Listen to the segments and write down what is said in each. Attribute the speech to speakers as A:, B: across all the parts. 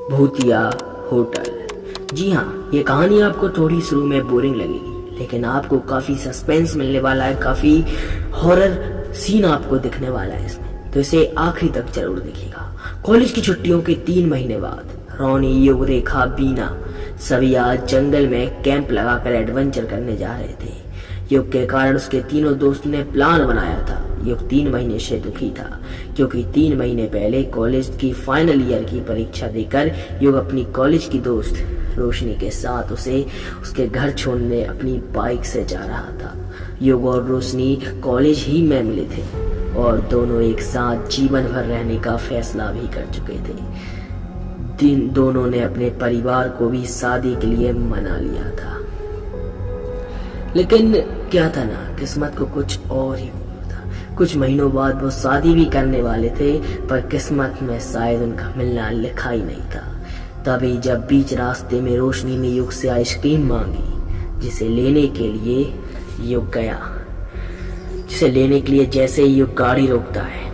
A: भूतिया होटल। जी हाँ, ये कहानी आपको थोड़ी शुरू में बोरिंग लगेगी, लेकिन आपको काफ़ी सस्पेंस मिलने वाला है, काफ़ी हॉरर सीन आपको दिखने वाला है इसमें, तो इसे आखिरी तक जरूर देखिएगा। कॉलेज की छुट्टियों के 3 महीने बाद रोनी, युग, रेखा, बीना सभी आज जंगल में कैंप लगाकर एडवेंचर करने जा रहे थे। युग के कारण उसके तीनों दोस्त ने प्लान बनाया था। युग 3 महीने से दुखी था, क्योंकि 3 महीने पहले कॉलेज की फाइनल ईयर की परीक्षा देकर युग अपनी कॉलेज की दोस्त रोशनी के साथ उसे उसके घर छोड़ने अपनी बाइक से जा रहा था। युग और रोशनी कॉलेज ही में मिले थे और दोनों एक साथ जीवन भर रहने का फैसला भी कर चुके थे। दोनों ने अपने परिवार को भी शादी के लिए मना लिया था, लेकिन क्या था ना, किस्मत को कुछ और ही मंजूर था। कुछ महीनों बाद वो शादी भी करने वाले थे, पर किस्मत में शायद उनका मिलना लिखा ही नहीं था। तभी जब बीच रास्ते में रोशनी ने युग से आइसक्रीम मांगी, जिसे लेने के लिए युग गया। जिसे लेने के लिए जैसे ही युग गाड़ी रोकता है,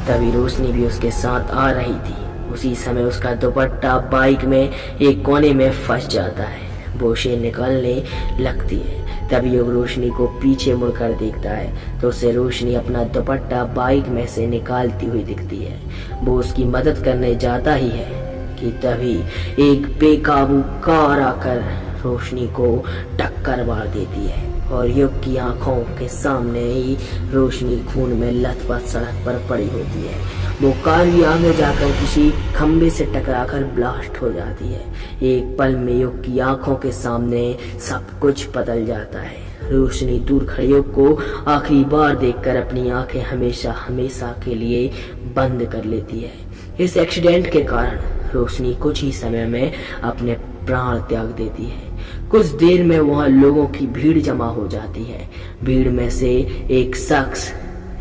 A: तभी रोशनी भी उसके साथ आ रही थी। उसी समय उसका दुपट्टा बाइक में एक कोने में फंस जाता है। वो उसे निकालने लगती है। तभी युग रोशनी को पीछे मुड़कर देखता है तो उसे रोशनी अपना दुपट्टा बाइक में से निकालती हुई दिखती है। वो उसकी मदद करने जाता ही है कि तभी एक बेकाबू कार आकर रोशनी को टक्कर मार देती है और युग की आंखों के सामने ही रोशनी खून में लथपथ सड़क पर पड़ी होती है। वो कार भी आगे जाकर किसी खंबे से टकराकर ब्लास्ट हो जाती है। एक पल में युग की आंखों के सामने सब कुछ बदल जाता है। रोशनी दूर खड़े युग को आखिरी बार देखकर अपनी आंखें हमेशा हमेशा के लिए बंद कर लेती है। इस एक्सीडेंट के कारण रोशनी कुछ ही समय में अपने प्राण त्याग देती है। कुछ देर में वहां लोगों की भीड़ जमा हो जाती है। भीड़ में से एक शख्स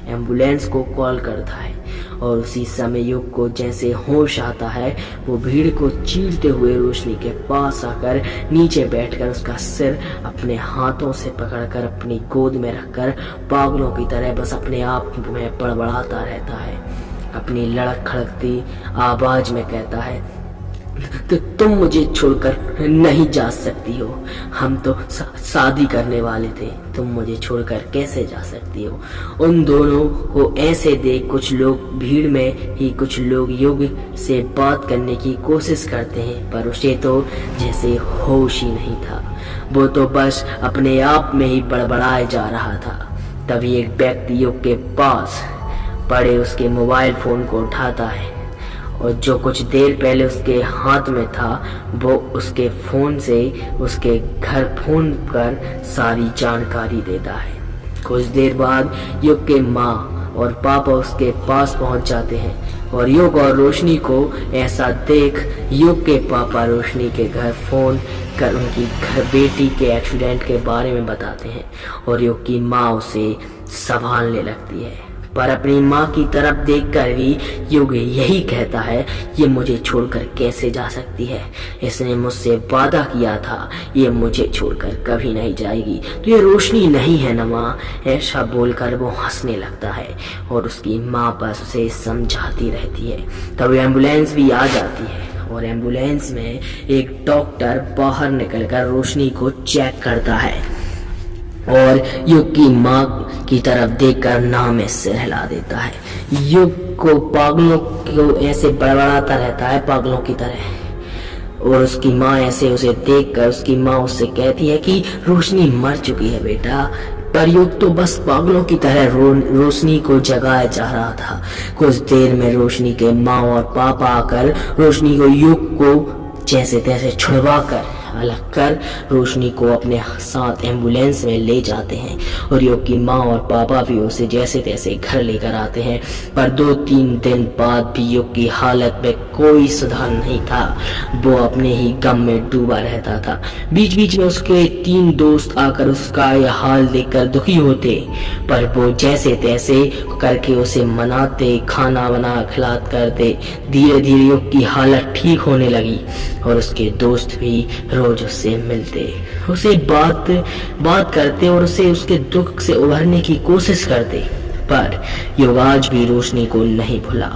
A: एम्बुलेंस को कॉल करता है और उसी समय युग को जैसे होश आता है, वो भीड़ को चीरते हुए रोशनी के पास आकर नीचे बैठकर उसका सिर अपने हाथों से पकड़कर अपनी गोद में रखकर पागलों की तरह बस अपने आप में बड़बड़ाता रहता है। अपनी लड़क खड़कती आवाज में कहता है, तो तुम मुझे छोड़कर नहीं जा सकती हो। हम तो शादी करने वाले थे, तुम मुझे छोड़कर कैसे जा सकती हो। उन दोनों को ऐसे देख कुछ लोग भीड़ में ही कुछ लोग युग से बात करने की कोशिश करते हैं, पर उसे तो जैसे होश ही नहीं था। वो तो बस अपने आप में ही बड़बड़ाए जा रहा था। तभी एक व्यक्ति युग के पास पड़े उसके मोबाइल फोन को उठाता है और जो कुछ देर पहले उसके हाथ में था, वो उसके फोन से उसके घर फोन कर सारी जानकारी देता है। कुछ देर बाद युग के माँ और पापा उसके पास पहुंच जाते हैं और युग और रोशनी को ऐसा देख युग के पापा रोशनी के घर फोन कर उनकी घर बेटी के एक्सीडेंट के बारे में बताते हैं और युग की माँ उसे संभालने लगती है। पर अपनी माँ की तरफ देखकर भी युग यही कहता है, ये मुझे छोड़कर कैसे जा सकती है। इसने मुझसे वादा किया था, ये मुझे छोड़कर कभी नहीं जाएगी, तो ये रोशनी नहीं है ना माँ। ऐसा बोलकर वो हंसने लगता है और उसकी माँ बस उसे समझाती रहती है। तब एम्बुलेंस भी आ जाती है और एम्बुलेंस में एक डॉक्टर बाहर निकलकर रोशनी को चेक करता है और युग की माँ की तरफ देखकर नाम में सिर हिला देता है। युग को पागलों को ऐसे बड़बड़ाता रहता है पागलों की तरह, और उसकी माँ ऐसे उसे देखकर उसकी माँ उससे कहती है कि रोशनी मर चुकी है बेटा। पर युग तो बस पागलों की तरह रोशनी को जगाया जा रहा था। कुछ देर में रोशनी के माँ और पापा आकर रोशनी को युग को जैसे तैसे छुड़वा कर अलग कर रोशनी को अपने साथ एम्बुलेंस में ले जाते हैं और युग की माँ और पापा भी उसे जैसे तैसे घर लेकर आते हैं। पर 2-3 दिन बाद भी युग की हालत में कोई सुधार नहीं था। वो अपने ही गम में डूबा रहता था। बीच बीच में उसके 3 दोस्त आकर उसका यह हाल देखकर दुखी होते, पर वो जैसे तैसे करके उसे मनाते, खाना बना खिलात करते। धीरे धीरे युग की हालत ठीक होने लगी और उसके दोस्त भी रोज उससे मिलते, उसे बात करते और उसे उसके दुख से उभरने की कोशिश करते। पर युग आज भी रोशनी को नहीं भुला।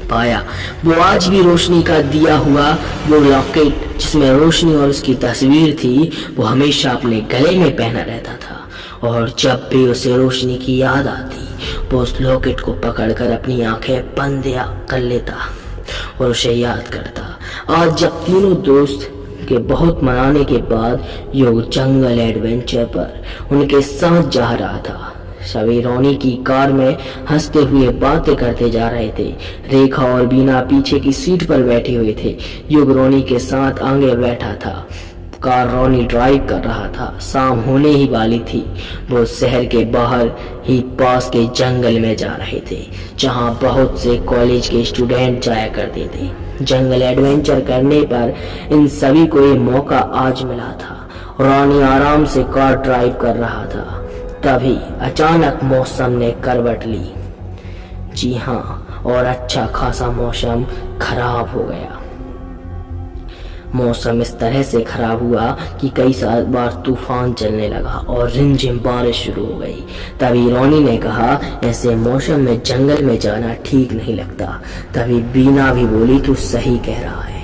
A: पाया। वो आज भी रोशनी का दिया हुआ वो लॉकेट जिसमें रोशनी और उसकी तस्वीर थी, वो हमेशा अपने गले में पहना रहता था। और जब भी उसे रोशनी की याद आती, वो उस लॉकेट को पकड़कर अपनी आंखें बंद कर लेता और उसे याद करता। आज जब तीनों दोस्त के बहुत मनाने के बाद योग जंगल एडवेंचर पर उनके साथ जा रहा था। सभी रोनी की कार में हंसते हुए बातें करते जा रहे थे। रेखा और बीना पीछे की सीट पर बैठे हुए थे। युग रोनी के साथ आगे बैठा था। कार रोनी ड्राइव कर रहा था। शाम होने ही वाली थी। वो शहर के बाहर ही पास के जंगल में जा रहे थे, जहां बहुत से कॉलेज के स्टूडेंट जाया करते थे। जंगल एडवेंचर करने पर इन सभी को ये मौका आज मिला था। रोनी आराम से कार ड्राइव कर रहा था। तभी अचानक मौसम ने करवट ली। जी हाँ, और अच्छा खासा मौसम खराब हो गया। मौसम इस तरह से खराब हुआ कि कई बार तूफान चलने लगा और रिमझिम बारिश शुरू हो गई। तभी रोनी ने कहा, ऐसे मौसम में जंगल में जाना ठीक नहीं लगता। तभी बीना भी बोली, तू सही कह रहा है,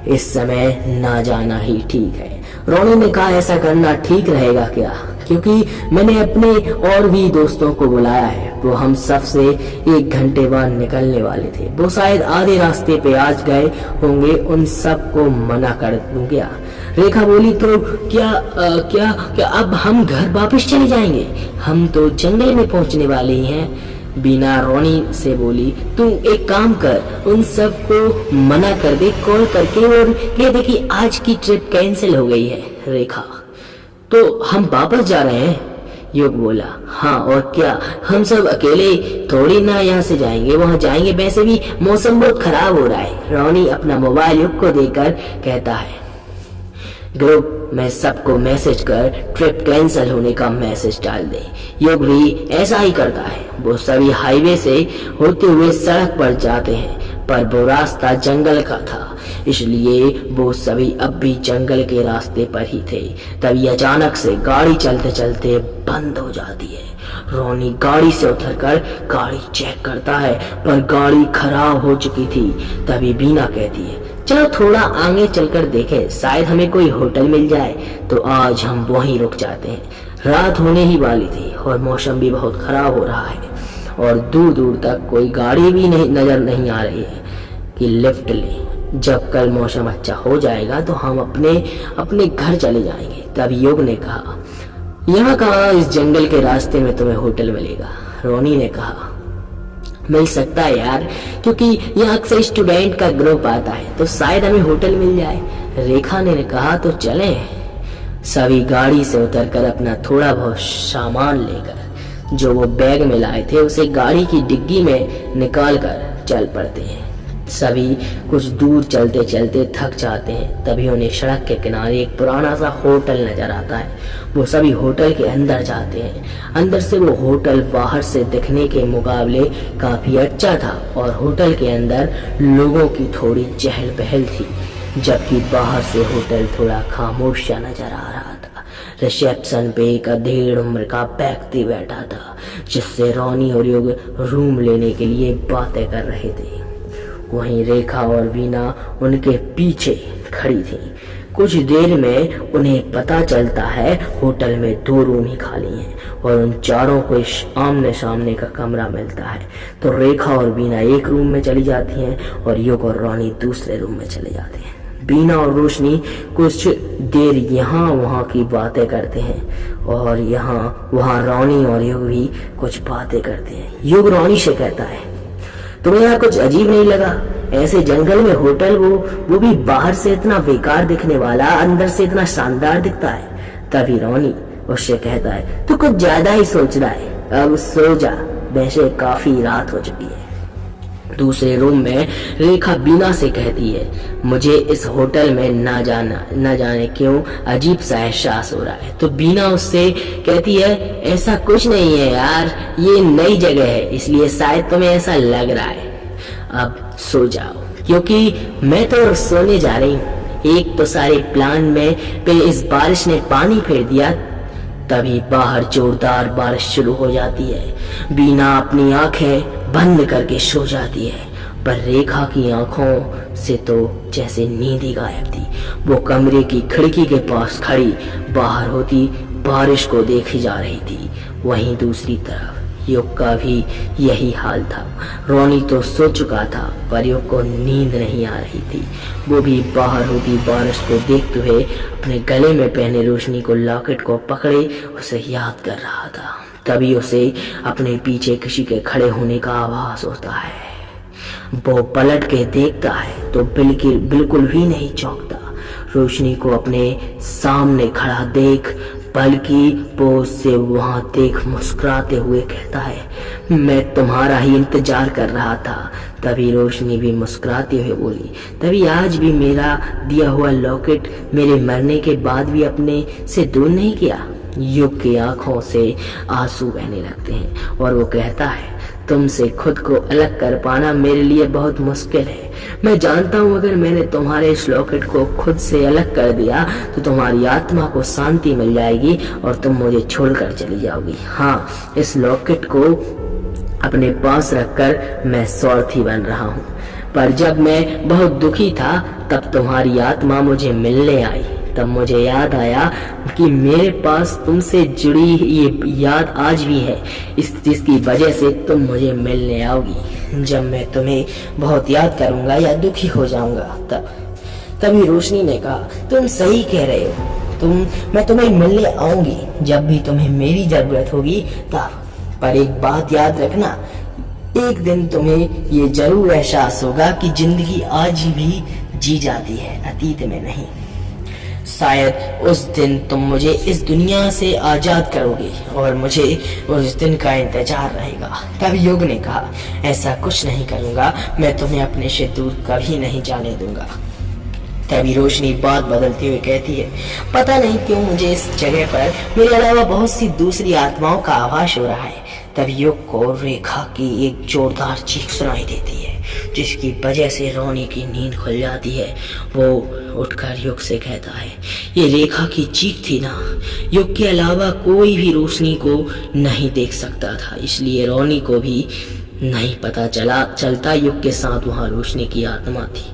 A: इस समय ना जाना ही ठीक है। रोनी ने कहा, ऐसा करना ठीक रहेगा क्या? क्योंकि मैंने अपने और भी दोस्तों को बुलाया है। वो हम सब से 1 घंटे बाद निकलने वाले थे। वो शायद आधे रास्ते पे आज गए होंगे। उन सब को मना कर दूं क्या? रेखा बोली, तो क्या अब हम घर वापस चले जाएंगे? हम तो जंगल में पहुंचने वाले ही हैं। बीना रोनी से बोली, तू एक काम कर, उन सब को मना कर दे कॉल करके और कह दे कि आज की ट्रिप कैंसिल हो गई है। रेखा, तो हम वापस जा रहे हैं? युग बोला, हाँ और क्या, हम सब अकेले थोड़ी ना यहाँ से जाएंगे, वहाँ जाएंगे, वैसे भी मौसम बहुत खराब हो रहा है। रोनी अपना मोबाइल युग को देकर कहता है, ग्रुप में सबको मैसेज कर ट्रिप कैंसिल होने का मैसेज डाल दे। युग भी ऐसा ही करता है। वो सभी हाईवे से होते हुए सड़क पर जाते हैं, पर वो रास्ता जंगल का था, इसलिए वो सभी अब भी जंगल के रास्ते पर ही थे। तभी अचानक से गाड़ी चलते चलते बंद हो जाती है। रोनी गाड़ी से उतरकर गाड़ी चेक करता है, पर गाड़ी खराब हो चुकी थी। तभी बीना कहती है, चलो थोड़ा आगे चलकर देखें, शायद हमें कोई होटल मिल जाए। तो आज हम वहीं रुक जाते हैं। रात होने ही वाली थी और मौसम भी बहुत खराब हो रहा है और दूर दूर तक कोई गाड़ी भी नजर नहीं आ रही है कि लिफ्ट ले। जब कल मौसम अच्छा हो जाएगा तो हम अपने घर चले जाएंगे। तभी योग ने कहा, यहाँ कहाँ इस जंगल के रास्ते में तुम्हें होटल मिलेगा? रोनी ने कहा, मिल सकता है यार, क्योंकि यहाँ अक्सर स्टूडेंट का ग्रुप आता है, तो शायद हमें होटल मिल जाए। रेखा ने कहा, तो चलें। सभी गाड़ी से उतरकर अपना थोड़ा बहुत सामान लेकर जो वो बैग में लाए थे उसे गाड़ी की डिग्गी में निकाल कर चल पड़ते हैं। सभी कुछ दूर चलते चलते थक जाते हैं। तभी उन्हें सड़क के किनारे एक पुराना सा होटल नजर आता है। वो सभी होटल के अंदर जाते हैं। अंदर से वो होटल बाहर से दिखने के मुकाबले काफी अच्छा था और होटल के अंदर लोगों की थोड़ी चहल पहल थी, जबकि बाहर से होटल थोड़ा खामोश सा नजर आ रहा था। रिसेप्शन पे एक अधेड़ उम्र का व्यक्ति बैठा था, जिससे रोनी और युग रूम लेने के लिए बातें कर रहे थे। वहीं रेखा और वीना उनके पीछे खड़ी थी। कुछ देर में उन्हें पता चलता है होटल में 2 रूम ही खाली हैं और उन चारों को आमने सामने का कमरा मिलता है। तो रेखा और वीना एक रूम में चली जाती हैं और युग और रोनी दूसरे रूम में चले जाते हैं। बीना और रोशनी कुछ देर यहाँ वहाँ की बातें करते हैं और यहाँ वहाँ रोनी और युग भी कुछ बातें करते हैं। युग रोनी से कहता है, तुम्हें यहाँ कुछ अजीब नहीं लगा? ऐसे जंगल में होटल, वो भी बाहर से इतना बेकार दिखने वाला, अंदर से इतना शानदार दिखता है। तभी रोनी उससे कहता है, तू कुछ ज्यादा ही सोच रहा है, अब सो जा, वैसे काफी रात हो चुकी है। दूसरे रूम में रेखा बीना से कहती है, मुझे इस होटल में ना जाने क्यों अजीब सा एहसास हो रहा है। तो बीना उससे कहती है, ऐसा कुछ नहीं है यार, ये नई जगह है इसलिए शायद तुम्हें ऐसा लग रहा है। अब सो जाओ, क्योंकि मैं तो सोने जा रही हूँ। एक तो सारे प्लान में पे इस बारिश ने पानी फेर दिया। तभी बाहर जोरदार बारिश शुरू हो जाती है। बीना अपनी आंखें बंद करके सो जाती है। पर रेखा की आंखों से तो जैसे नींद ही गायब थी। वो कमरे की खिड़की के पास खड़ी बाहर होती बारिश को देखी जा रही थी। वहीं दूसरी तरफ युग का भी यही हाल था। रोनी तो सो चुका था पर युग को नींद नहीं आ रही थी। वो भी बाहर होती बारिश को देखते हुए अपने गले में पहने रोशनी को लॉकेट को पकड़े उसे याद कर रहा था। तभी उसे अपने पीछे किसी के खड़े होने का आभास होता है। वो पलट के देखता है तो बिल्कुल भी नहीं चौंकता। रोशनी को अपने सामने खड़ा देख बल्कि पोज से वहां देख मुस्कुराते हुए कहता है, मैं तुम्हारा ही इंतजार कर रहा था। तभी रोशनी भी मुस्कुराते हुए बोली, तभी आज भी मेरा दिया हुआ लॉकेट मेरे मरने के बाद भी अपने से दूर नहीं किया। युग की आंखों से आंसू बहने लगते हैं और वो कहता है, तुमसे खुद को अलग कर पाना मेरे लिए बहुत मुश्किल है। मैं जानता हूँ अगर मैंने तुम्हारे इस लॉकेट को खुद से अलग कर दिया तो तुम्हारी आत्मा को शांति मिल जाएगी और तुम मुझे छोड़कर चली जाओगी। हाँ, इस लॉकेट को अपने पास रखकर मैं स्वार्थी बन रहा हूँ, पर जब मैं बहुत दुखी था तब तुम्हारी आत्मा मुझे मिलने आई। तब मुझे याद आया कि मेरे पास तुमसे जुड़ी ये याद आज भी है, जिसकी वजह से तुम मुझे मिलने आओगी। जब मैं तुम्हें बहुत याद करूंगा या दुखी हो जाऊंगा तभी रोशनी ने कहा, तुम सही कह रहे हो, मैं तुम्हें मिलने आऊंगी जब भी तुम्हें मेरी जरूरत होगी तब। पर एक बात याद रखना, एक दिन तुम्हें ये जरूर एहसास होगा कि जिंदगी आज भी जी जाती है, अतीत में नहीं। शायद उस दिन तुम मुझे इस दुनिया से आजाद करोगे और मुझे उस दिन का इंतजार रहेगा। तब युग ने कहा, ऐसा कुछ नहीं करूंगा, मैं तुम्हें अपने से दूर कभी नहीं जाने दूंगा। तभी रोशनी बात बदलती हुए कहती है, पता नहीं क्यों मुझे इस जगह पर मेरे अलावा बहुत सी दूसरी आत्माओं का आभास हो रहा है। तभी युग को रेखा की एक जोरदार चीख सुनाई देती है, जिसकी वजह से रोनी की नींद खुल जाती है। वो उठकर युग से कहता है, ये रेखा की चीख थी ना। युग के अलावा कोई भी रोशनी को नहीं देख सकता था, इसलिए रोनी को भी नहीं पता चलता युग के साथ वहां रोशनी की आत्मा थी।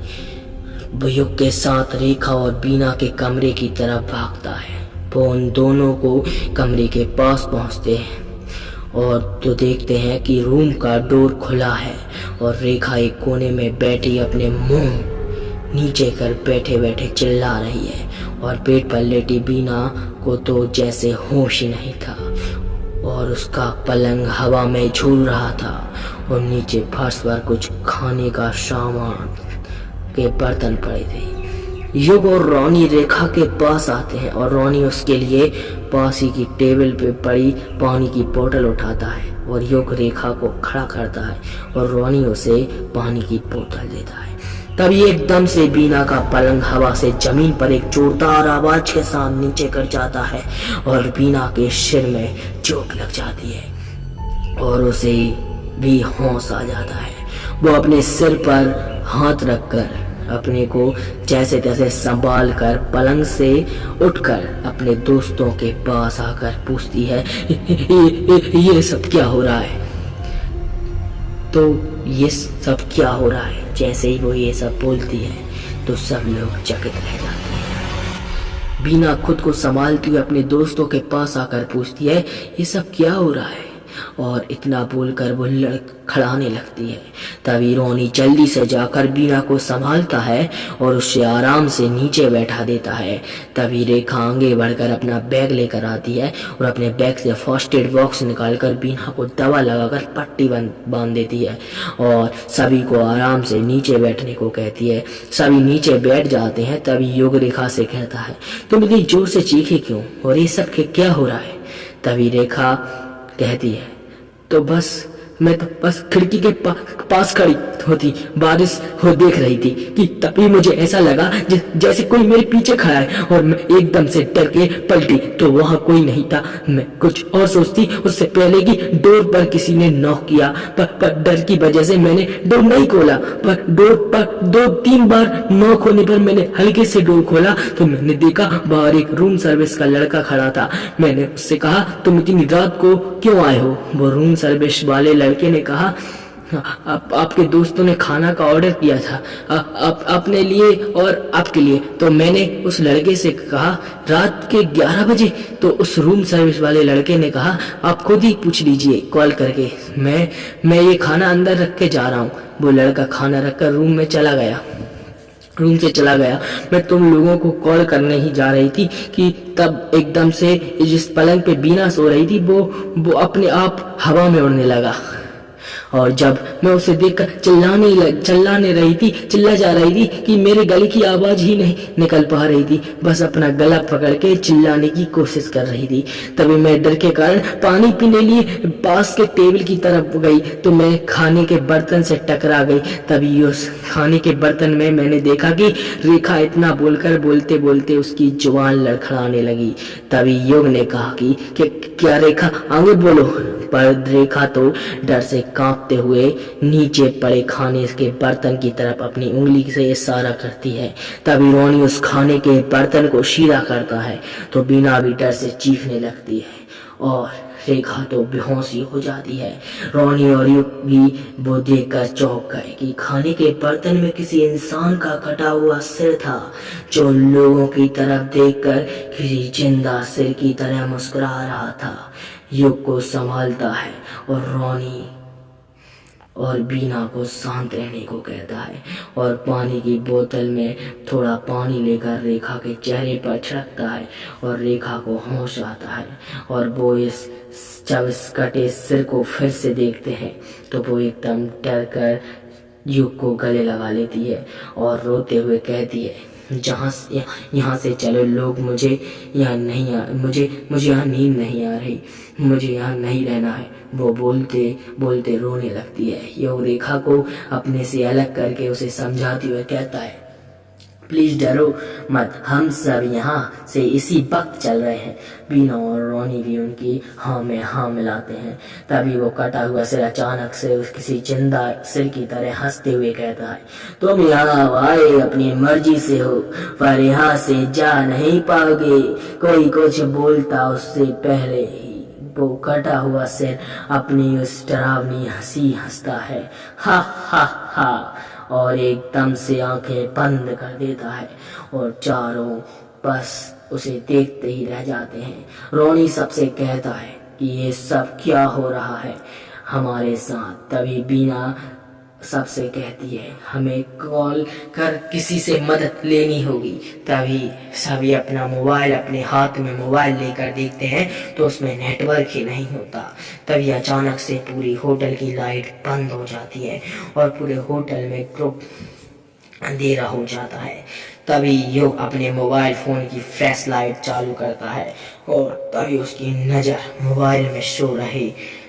A: वो युग के साथ रेखा और बीना के कमरे की तरफ भागता है। वो उन दोनों को कमरे के पास पहुंचते हैं और तो देखते हैं कि रूम का डोर खुला है और रेखा एक कोने में बैठी अपने मुंह नीचे कर बैठे बैठे चिल्ला रही है और पेट पर लेटी बीना को तो जैसे होश ही नहीं था और उसका पलंग हवा में झूल रहा था और नीचे फर्श पर कुछ खाने का सामान के बर्तन पड़े थे। युग और रोनी रेखा के पास आते हैं और रोनी उसके लिए पास ही की टेबल पे पड़ी पानी की बोतल उठाता है और युग रेखा को खड़ा करता है और रोनी उसे पानी की बोतल देता है। तभी एकदम से बीना का पलंग हवा से जमीन पर एक जोरदार आवाज के साथ नीचे कर जाता है और बीना के सिर में चोट लग जाती है और उसे भी होश आ जाता है। वो अपने सिर पर हाथ रखकर अपने को जैसे तैसे संभाल कर पलंग से उठकर अपने दोस्तों के पास आकर पूछती है, ये सब क्या हो रहा है? तो ये सब क्या हो रहा है? जैसे ही वो ये सब बोलती है तो सब लोग चकित रह जाते हैं। बीना खुद को संभालती हुए अपने दोस्तों के पास आकर पूछती है, ये सब क्या हो रहा है? और इतना बोलकर वो खड़ाने लगती है। तभी रोनी जल्दी से जाकर बीना को संभालता है और उसे आराम से नीचे बैठा देता है। तभी रेखा आगे बढ़कर अपना बैग लेकर आती है और अपने बैग से फर्स्ट एड बॉक्स निकालकर बीना को दवा लगाकर पट्टी बांध देती है और सभी को आराम से नीचे बैठने को कहती है। सभी नीचे बैठ जाते हैं। तभी युग रेखा से कहता है, तुम इतनी जोर से चीखे क्यों और ये सब क्या हो रहा है? तभी रेखा कहती है, तो मैं तो बस खिड़की के पास खड़ी होती बारिश हो देख रही थी कि तभी मुझे ऐसा लगा जैसे कोई मेरे पीछे खड़ा है और मैं एकदम से डर के पलटी तो वहां कोई नहीं था। मैं कुछ और सोचती उससे पहले कि डोर पर किसी ने नॉक किया, पर डर की वजह से मैंने डोर नहीं खोला। पर डोर पर 2-3 बार नॉक होने पर मैंने हल्के से डोर खोला तो मैंने देखा बाहर एक रूम सर्विस का लड़का खड़ा था। मैंने उससे कहा, तुम इतनी रात को क्यों आए हो? वो रूम सर्विस वाले लड़के ने कहा, आपके दोस्तों ने खाना का ऑर्डर किया था अपने लिए और आपके लिए। तो मैंने उस लड़के से कहा रात के 11 बजे। तो उस रूम सर्विस वाले लड़के ने कहा आप खुद ही पूछ लीजिए कॉल करके, मैं ये खाना अंदर रख के जा रहा हूँ। वो लड़का खाना रखकर रूम से चला गया। मैं तुम लोगों को कॉल करने ही जा रही थी कि तब एकदम से जिस पलंग पे बीना सो रही थी वो अपने आप हवा में उड़ने लगा। और जब मैं उसे देखकर चिल्ला जा रही थी कि मेरे गले की आवाज ही नहीं निकल पा रही थी, बस अपना गला पकड़ के चिल्लाने की कोशिश कर रही थी। तभी मैं डर के कारण पानी पीने लिए पास के टेबल की तरफ गई तो मैं खाने के बर्तन से टकरा गई। तभी उस खाने के बर्तन में मैंने देखा कि रेखा इतना बोलते बोलते उसकी जुबान लड़खड़ाने लगी। तभी युग ने कहा कि क्या रेखा आगे बोलो, पर रेखा तो डर से कांपते हुए नीचे पड़े खाने के बर्तन की तरफ अपनी उंगली से इशारा करती है। तभी रोनी उस खाने के बर्तन को सीधा करता है तो बीना भी डर से चीखने लगती है और रेखा तो बेहोशी हो जाती है। रोनी और युग भी वो देखकर चौंक गए कि खाने के बर्तन में किसी इंसान का कटा हुआ सिर था जो लोगों की तरफ देखकर किसी जिंदा सिर की तरह मुस्कुरा रहा था। युग को संभालता है और रोनी और बीना को शांत रहने को कहता है और पानी की बोतल में थोड़ा पानी लेकर रेखा के चेहरे पर छिड़कता है और रेखा को होश आता है और वो जब इस कटे सिर को फिर से देखते हैं तो वो एकदम डर कर युग को गले लगा लेती है और रोते हुए कहती है यहाँ से चलो लोग, मुझे यहाँ नींद नहीं आ रही, मुझे यहाँ नहीं रहना है। वो बोलते रोने लगती है। युग रेखा को अपने से अलग करके उसे समझाते हुए कहता है प्लीज डरो मत, हम सब यहाँ से इसी वक्त चल रहे हैं। बीना और रोनी भी उनकी हाँ में हाँ मिलाते हैं। तभी वो कटा हुआ सिर अचानक से किसी जिंदा सिर की तरह हंसते हुए कहता है तुम यहाँ आए अपनी मर्जी से हो पर यहाँ से जा नहीं पाओगे। कोई कुछ बोलता उससे पहले ही वो कटा हुआ सिर अपनी उस डरावनी हंसी हंसता है हा हा हा और एकदम से आंखें बंद कर देता है और चारों बस उसे देखते ही रह जाते हैं। रोनी सबसे कहता है कि ये सब क्या हो रहा है हमारे साथ। तभी बीना सबसे कहती है हमें कॉल कर किसी से मदद लेनी होगी। तभी सभी अपने हाथ में मोबाइल लेकर देखते हैं तो उसमें नेटवर्क ही नहीं होता। तभी अचानक से पूरी होटल की लाइट बंद हो जाती है और पूरे होटल में ग्रुप अंधेरा हो जाता है। तभी युग अपने मोबाइल फोन की फ्लैश लाइट चालू करता है और तभी उसकी नज़र मोबाइल में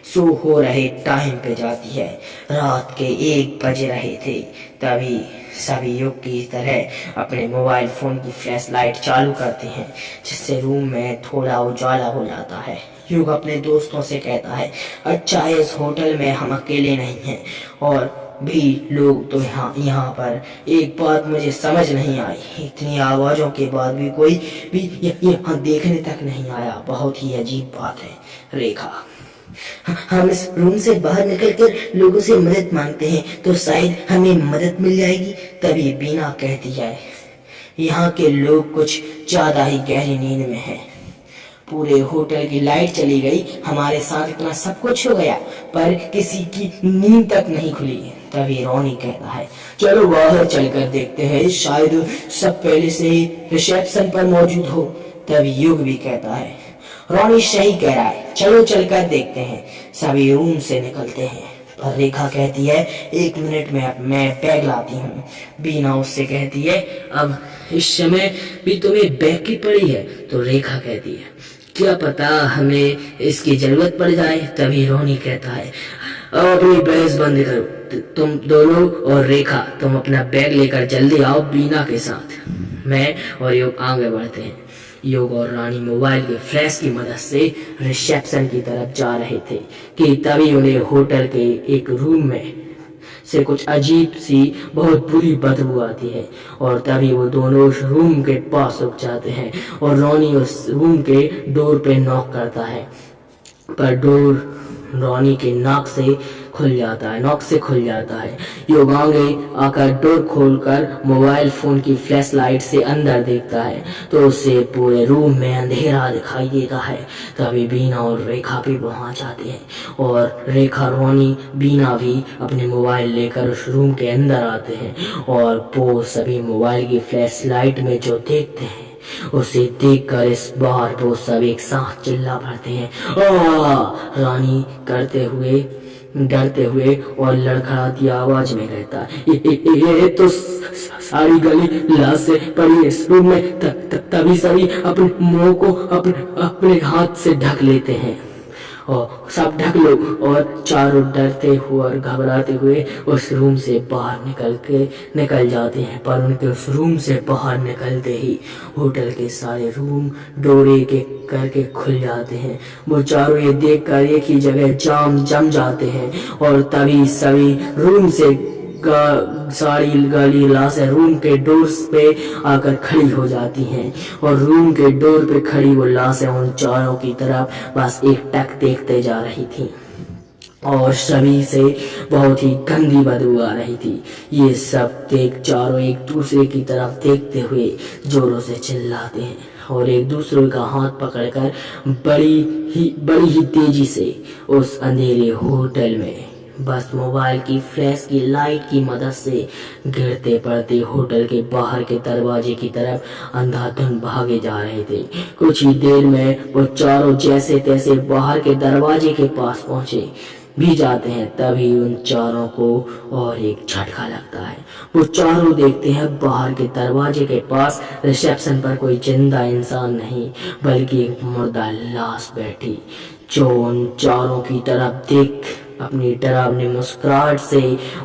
A: शो हो रहे टाइम पे जाती है। रात के 1 बज रहे थे। तभी सभी युग की तरह अपने मोबाइल फोन की फ्लैश लाइट चालू करते हैं जिससे रूम में थोड़ा उजाला हो जाता है। युग अपने दोस्तों से कहता है अच्छा है इस होटल में हम अकेले नहीं हैं और भी लोग तो यहाँ पर। एक बात मुझे समझ नहीं आई, इतनी आवाज़ों के बाद भी कोई भी यहाँ देखने तक नहीं आया। बहुत ही अजीब बात है। रेखा हम इस रूम से बाहर निकलकर लोगों से मदद मांगते हैं तो शायद हमें मदद मिल जाएगी। तभी बीना कहती है यहाँ के लोग कुछ ज्यादा ही गहरी नींद में हैं। पूरे होटल की लाइट चली गई, हमारे साथ इतना सब कुछ हो गया पर किसी की नींद तक नहीं खुली। तभी रोनी कहता है चलो बाहर चलकर देखते हैं, शायद सब पहले से ही रिसेप्शन पर मौजूद हो। तभी युग भी कहता है रोनी सही कह रहा है, चलो चलकर देखते हैं। सभी रूम से निकलते हैं पर रेखा कहती है 1 मिनट में मैं बैग लाती हूँ। बीना उससे कहती है अब इस समय भी तुम्हें बैग की पड़ी है। तो रेखा कहती है क्या पता हमें इसकी जरूरत पड़ जाए। तभी रोनी कहता है अब अपनी बहस बंद करो, तुम दोनों और रेखा तुम अपना बैग लेकर जल्दी आओ बीना के साथ। मैं और युग आगे बढ़ते हैं। युग और रानी मोबाइल के फ्लैश की मदद से रिसेप्शन की तरफ जा रहे थे कि तभी उन्हें होटल के एक रूम में से कुछ अजीब सी बहुत बुरी बदबू आती है और तभी वो दोनों उस रूम के पास रुक जाते हैं और रोनी उस रूम के डोर पे नॉक करता है पर डोर रोनी के नाक से खुल जाता है, नॉक से खुल जाता है। योगांगे आकर डोर खोलकर मोबाइल फोन की फ्लैश लाइट से अंदर देखता है तो उसे पूरे रूम में अंधेरा दिखाई देता है। तभी बीना और रेखा भी वहां जाते हैं और रेखा, रोनी, बीना भी अपने मोबाइल लेकर उस रूम के अंदर आते हैं और वो सभी मोबाइल की फ्लैश लाइट में जो देखते हैं उसे देखकर इस बार वो सब एक साथ चिल्ला पड़ते हैं, रानी करते हुए, डरते हुए और लड़खड़ाती आवाज में कहता है, ये तो सारी गली लाश से पड़ी इस रूम में। तभी सभी अपने मुंह को अपने हाथ से ढक लेते हैं और सब ढक लो और चारों डरते हुए और घबराते हुए उस रूम से बाहर निकल जाते हैं। पर उनके उस रूम से बाहर निकलते ही होटल के सारे रूम डोरे के करके खुल जाते हैं। वो चारों ये देखकर एक ही जगह जम जाते हैं और तभी सभी रूम से सारी गली लाशें रूम के डोर्स पे आकर खड़ी हो जाती हैं और रूम के डोर पे खड़ी वो लाशें उन चारों की तरफ बस एक टक देखते जा रही थी और सभी से बहुत ही गंदी बदबू आ रही थी। ये सब देख चारों एक दूसरे की तरफ देखते हुए जोरों से चिल्लाते हैं और एक दूसरे का हाथ पकड़कर बड़ी ही तेजी से उस अंधेरे होटल में बस मोबाइल की फ्लैश की लाइट की मदद से गिरते पड़ते होटल के बाहर के दरवाजे की तरफ अंधाधुंध भागे जा रहे थे। कुछ ही देर में वो चारों जैसे तैसे बाहर के दरवाजे के पास पहुंचे भी जाते हैं। तभी उन चारों को और एक झटका लगता है। वो चारों देखते हैं बाहर के दरवाजे के पास रिसेप्शन पर कोई जिंदा इंसान नहीं बल्कि एक मुर्दा लाश बैठी जो उन चारों की तरफ देख अपनी डरावनी मुस्कुराहट से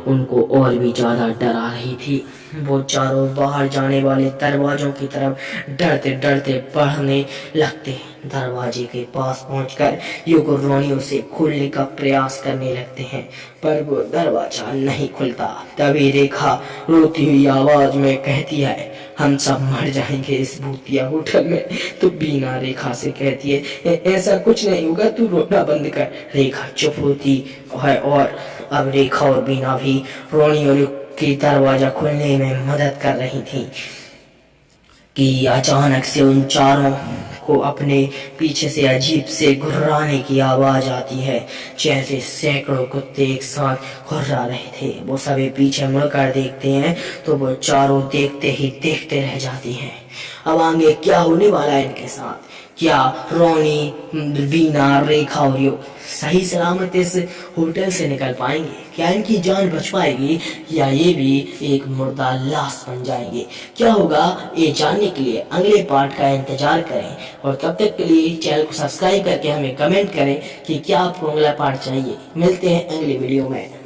A: उनको और भी ज्यादा डरा रही थी। वो चारों बाहर जाने वाले दरवाजों की तरफ डरते डरते बढ़ने लगते। दरवाजे के पास पहुंचकर युगो रोनी उसे खोलने का प्रयास करने लगते हैं पर वो दरवाजा नहीं खुलता। तभी रेखा रोती हुई आवाज में कहती है, हम सब मर जाएंगे इस भूतिया होटल में। तो बीना रेखा से कहती है, ऐसा कुछ नहीं होगा, तू रोना बंद कर। रेखा चुप होती है और अब रेखा और बीना भी रोनी की दरवाजा खुलने में मदद कर रही थी कि अचानक से उन चारों को अपने पीछे से अजीब से घुर्राने की आवाज आती है, जैसे सैकड़ों कुत्ते एक साथ घुर्रा रहे थे। वो सभी पीछे मुड़कर देखते हैं तो वो चारों देखते ही देखते रह जाती हैं। अब आगे क्या होने वाला है इनके साथ? क्या रोनी, बीना, रेखा और युग सही सलामत इस होटल से निकल पाएंगे? क्या इनकी जान बच पाएगी या ये भी एक मुर्दा लाश बन जाएंगे? क्या होगा ये जानने के लिए अगले पार्ट का इंतजार करें और तब तक के लिए चैनल को सब्सक्राइब करके हमें कमेंट करें कि क्या आपको अगला पार्ट चाहिए। मिलते हैं अगले वीडियो में।